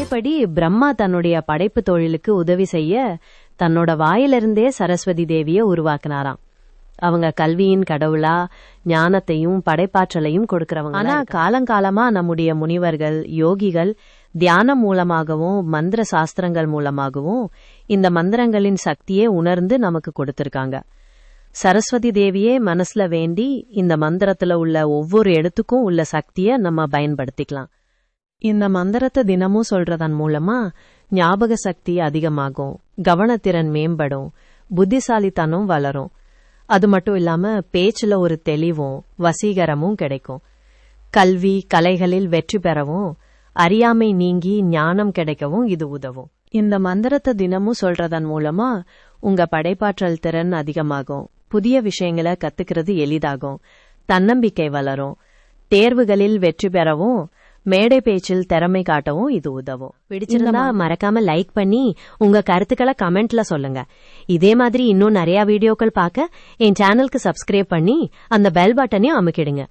முறைப்படி பிரம்மா தன்னுடைய படைப்பு தொழிலுக்கு உதவி செய்ய தன்னோட வாயிலிருந்தே சரஸ்வதி தேவிய உருவாக்குனாராம். அவங்க கல்வியின் கடவுளா, ஞானத்தையும் படைப்பாற்றலையும் கொடுக்கறவங்க. ஆனா காலங்காலமா நம்முடைய முனிவர்கள், யோகிகள் தியானம் மூலமாகவும் மந்திர சாஸ்திரங்கள் மூலமாகவும் இந்த மந்திரங்களின் சக்தியே உணர்ந்து நமக்கு கொடுத்திருக்காங்க. சரஸ்வதி தேவியே மனசுல வேண்டி இந்த மந்திரத்துல உள்ள ஒவ்வொரு எழுத்துக்கும் உள்ள சக்திய நம்ம பயன்படுத்திக்கலாம். இந்த மந்திரத்தை தினமும் சொல்றதன் மூலமா ஞாபக சக்தி அதிகமாகும், கவனத்திறன் மேம்படும், புத்திசாலித்தனம் வளரும். அது மட்டும் இல்லாம பேச்சுல ஒரு தெளிவும் வசீகரமும் கிடைக்கும். கல்வி கலைகளில் வெற்றி பெறவும், அறியாமை நீங்கி ஞானம் கிடைக்கவும் இது உதவும். இந்த மந்திரத்தை தினமும் சொல்றதன் மூலமா உங்க படைப்பாற்றல் திறன் அதிகமாகும், புதிய விஷயங்களை கத்துக்கிறது எளிதாகும், தன்னம்பிக்கை வளரும், தேர்வுகளில் வெற்றி பெறவும், மேடை பேச்சில் திறமை காட்டவும் இது உதவும். பிடிச்சிருந்தா மறக்காம லைக் பண்ணி உங்க கருத்துக்களை கமெண்ட்ல சொல்லுங்க. இதே மாதிரி இன்னும் நிறைய வீடியோக்கள் பார்க்க என் சேனலுக்கு சப்ஸ்கிரைப் பண்ணி அந்த பெல் பட்டனையும் அமுக்கிடுங்க.